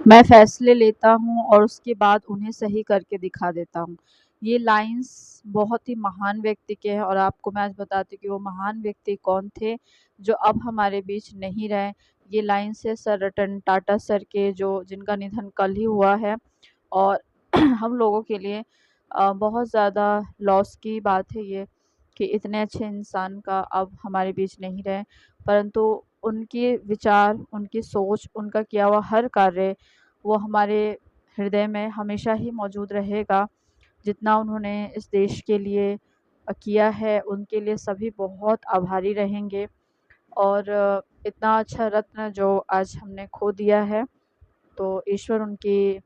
मैं फैसले लेता हूँ और उसके बाद उन्हें सही करके दिखा देता हूँ। ये लाइन्स बहुत ही महान व्यक्ति के हैं और आपको मैं आज बताती हूँ कि वो महान व्यक्ति कौन थे, जो अब हमारे बीच नहीं रहे। ये लाइन्स है सर रतन टाटा सर के, जो जिनका निधन कल ही हुआ है और हम लोगों के लिए बहुत ज़्यादा लॉस की बात है ये कि इतने अच्छे इंसान का अब हमारे बीच नहीं रहे। परंतु उनके विचार, उनकी सोच, उनका किया हुआ हर कार्य वो हमारे हृदय में हमेशा ही मौजूद रहेगा। जितना उन्होंने इस देश के लिए किया है, उनके लिए सभी बहुत आभारी रहेंगे और इतना अच्छा रत्न जो आज हमने खो दिया है, तो ईश्वर उनकी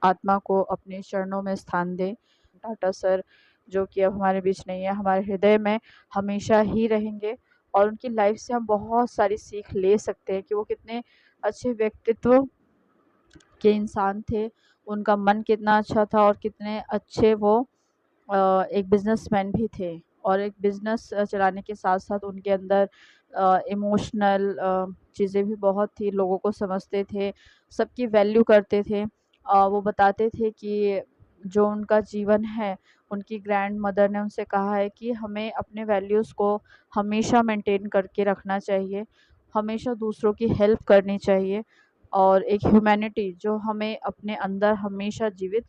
आत्मा को अपने चरणों में स्थान दे। टाटा सर जो कि अब हमारे बीच नहीं है, हमारे हृदय में हमेशा ही रहेंगे और उनकी लाइफ से हम बहुत सारी सीख ले सकते हैं कि वो कितने अच्छे व्यक्तित्व के इंसान थे, उनका मन कितना अच्छा था और कितने अच्छे वो एक बिज़नेसमैन भी थे और एक बिज़नेस चलाने के साथ-साथ उनके अंदर इमोशनल चीज़ें भी बहुत थी, लोगों को समझते थे, सबकी वैल्यू करते थे। वो बताते थे कि जो उनका जीवन है, उनकी ग्रैंडमदर ने उनसे कहा है कि हमें अपने वैल्यूज़ को हमेशा मेंटेन करके रखना चाहिए, हमेशा दूसरों की हेल्प करनी चाहिए और एक ह्यूमैनिटी जो हमें अपने अंदर हमेशा जीवित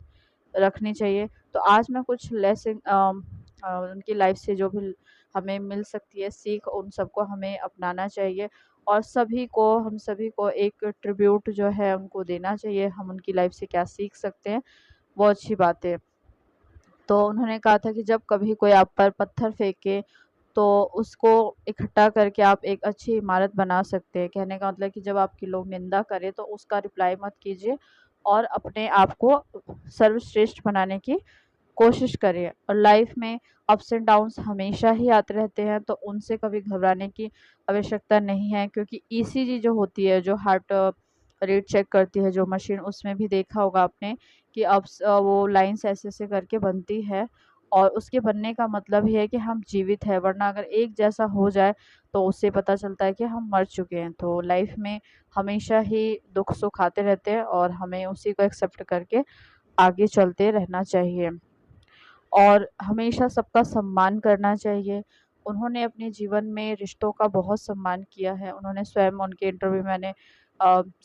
रखनी चाहिए। तो आज मैं कुछ लेसन उनकी लाइफ से जो भी हमें मिल सकती है सीख, उन सबको हमें अपनाना चाहिए और हम सभी को एक ट्रिब्यूट जो है उनको देना चाहिए। हम उनकी लाइफ से क्या सीख सकते हैं, वो अच्छी बात है। तो उन्होंने कहा था कि जब कभी कोई आप पर पत्थर फेंके तो उसको इकट्ठा करके आप एक अच्छी इमारत बना सकते हैं। कहने का मतलब कि जब आपकी लोग निंदा करें तो उसका रिप्लाई मत कीजिए और अपने आप को सर्वश्रेष्ठ बनाने की कोशिश करें और लाइफ में अप्स एंड डाउन्स हमेशा ही आते रहते हैं, तो उनसे कभी घबराने की आवश्यकता नहीं है क्योंकि ईसीजी जो होती है, जो हार्ट रेट चेक करती है जो मशीन, उसमें भी देखा होगा आपने कि वो लाइन्स ऐसे-ऐसे करके बनती है और उसके बनने का मतलब ये है कि हम जीवित हैं, वरना अगर एक जैसा हो जाए तो उससे पता चलता है कि हम मर चुके हैं। तो लाइफ में हमेशा ही दुख-सुख आते रहते हैं और हमें उसी को एक्सेप्ट करके आगे चलते रहना चाहिए। और हमेशा सबका सम्मान करना चाहिए। उन्होंने अपने जीवन में रिश्तों का बहुत सम्मान किया है। उन्होंने स्वयं उनके इंटरव्यू में मैंने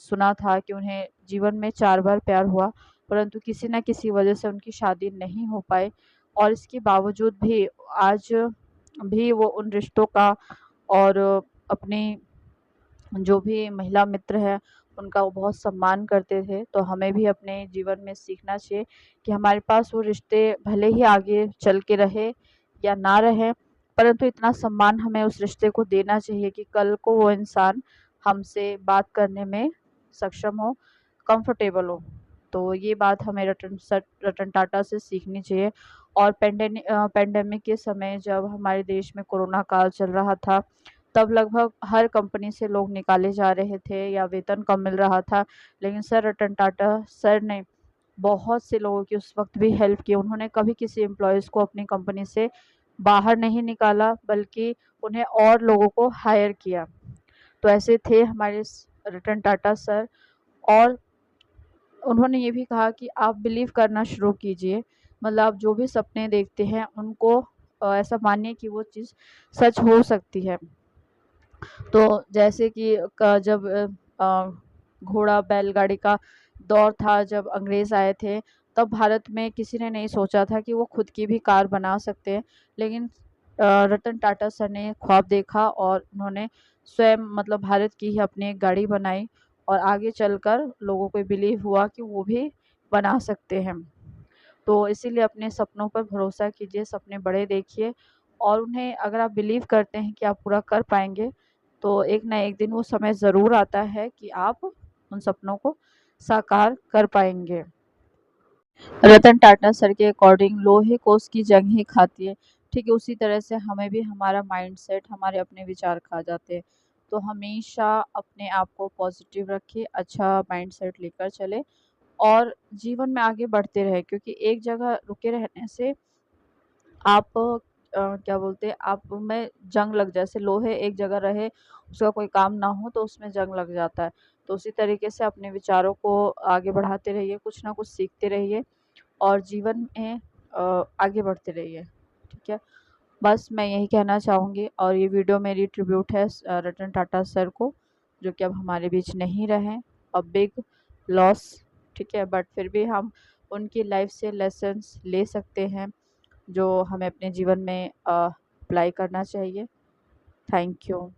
सुना था कि उन्हें जीवन में 4 बार प्यार हुआ, परंतु किसी न किसी वजह से उनकी शादी नहीं हो पाई और इसके बावजूद भी आज भी वो उन रिश्तों का और अपनी जो भी महिला मित्र हैं, उनका वो बहुत सम्मान करते थे। तो हमें भी अपने जीवन में सीखना चाहिए कि हमारे पास वो रिश्ते भले ही आगे चल के रहे या ना रहे, परंतु इतना सम्मान हमें उस रिश्ते को देना चाहिए कि कल को वो इंसान हमसे बात करने में सक्षम हो, कंफर्टेबल हो। तो ये बात हमें रतन टाटा से सीखनी चाहिए और पैंडेमिक के समय जब हमारे देश में कोरोना काल चल रहा था, तब लगभग हर कंपनी से लोग निकाले जा रहे थे या वेतन कम मिल रहा था, लेकिन सर रतन टाटा सर ने बहुत से लोगों की उस वक़्त भी हेल्प की। उन्होंने कभी किसी एम्प्लॉइज़ को अपनी कंपनी से बाहर नहीं निकाला, बल्कि उन्हें और लोगों को हायर किया। तो ऐसे थे हमारे रतन टाटा सर और उन्होंने ये भी कहा कि आप बिलीव करना शुरू कीजिए, मतलब आप जो भी सपने देखते हैं उनको ऐसा मानिए कि वो चीज़ सच हो सकती है। तो जैसे कि जब घोड़ा बैलगाड़ी का दौर था, जब अंग्रेज़ आए थे, तब भारत में किसी ने नहीं सोचा था कि वो खुद की भी कार बना सकते हैं। लेकिन रतन टाटा सर ने ख्वाब देखा और उन्होंने स्वयं मतलब भारत की ही अपनी एक गाड़ी बनाई और आगे चलकर लोगों को बिलीव हुआ कि वो भी बना सकते हैं। तो इसीलिए अपने सपनों पर भरोसा कीजिए, सपने बड़े देखिए और उन्हें अगर आप बिलीव करते हैं कि आप पूरा कर पाएँगे, तो एक ना एक दिन वो समय ज़रूर आता है कि आप उन सपनों को साकार कर पाएँगे। रतन टाटा सर के अकॉर्डिंग लोहे को उसकी जंग ही खाती है। ठीक है, उसी तरह से हमें भी हमारा माइंडसेट, हमारे अपने विचार खा जाते हैं। तो हमेशा अपने आप को पॉजिटिव रखिए, अच्छा माइंडसेट लेकर चलें और जीवन में आगे बढ़ते रहें क्योंकि एक जगह रुके रहने से आप क्या बोलते हैं, आप में जंग लग, जैसे लोहे एक जगह रहे, उसका कोई काम ना हो तो उसमें जंग लग जाता है। तो उसी तरीके से अपने विचारों को आगे बढ़ाते रहिए, कुछ ना कुछ सीखते रहिए और जीवन में आगे बढ़ते रहिए, ठीक है। बस मैं यही कहना चाहूँगी और ये वीडियो मेरी ट्रिब्यूट है रतन टाटा सर को, जो कि अब हमारे बीच नहीं रहे। अ बिग लॉस, ठीक है, बट फिर भी हम उनकी लाइफ से लेसन्स ले सकते हैं, जो हमें अपने जीवन में अप्लाई करना चाहिए। Thank you.